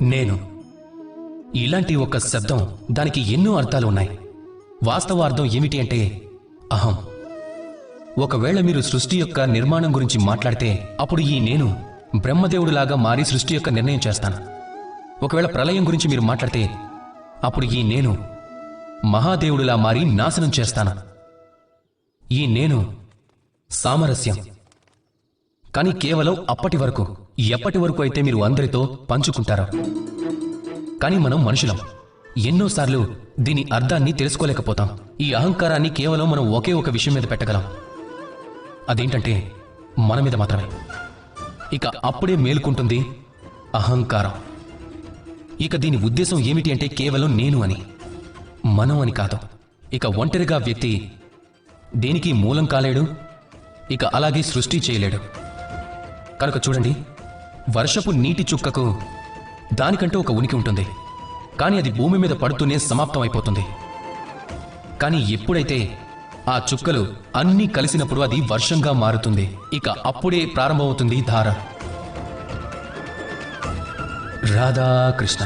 నేను. ఇలాంటి ఒక శబ్దం, దానికి ఎన్నో అర్థాలు ఉన్నాయి. వాస్తవ అర్థం ఏమిటి అంటే అహం. ఒకవేళ మీరు సృష్టి యొక్క నిర్మాణం గురించి మాట్లాడితే అప్పుడు ఈ నేను బ్రహ్మదేవుడిలాగా మారి సృష్టి యొక్క నిర్ణయం చేస్తాను. ఒకవేళ ప్రళయం గురించి మీరు మాట్లాడితే అప్పుడు ఈ నేను మహాదేవుడిలా మారి నాశనం చేస్తాను. ఈ నేను సామరస్యం. కానీ కేవలం అప్పటి వరకు, ఎప్పటి వరకు అయితే మీరు అందరితో పంచుకుంటారో. కానీ మనం మనుషులం, ఎన్నోసార్లు దీని అర్థాన్ని తెలుసుకోలేకపోతాం. ఈ అహంకారాన్ని కేవలం మనం ఒకే ఒక విషయం మీద పెట్టగలం, అదేంటంటే మన మీద మాత్రమే. ఇక అప్పుడే మేలుకుంటుంది అహంకారం. ఇక దీని ఉద్దేశం ఏమిటి అంటే కేవలం నేను అని, మనం అని కాదు. ఇక ఒంటరిగా వ్యక్తి దేనికి మూలం కాలేడు, ఇక అలాగే సృష్టి చేయలేడు. కనుక చూడండి, వర్షపు నీటి చుక్కకు దానికంటూ ఒక ఉనికి ఉంటుంది, కానీ అది భూమి మీద పడుతూనే సమాప్తం అయిపోతుంది. కానీ ఎప్పుడైతే ఆ చుక్కలు అన్నీ కలిసినప్పుడు అది వర్షంగా మారుతుంది. ఇక అప్పుడే ప్రారంభమవుతుంది ధార. రాధాకృష్ణ.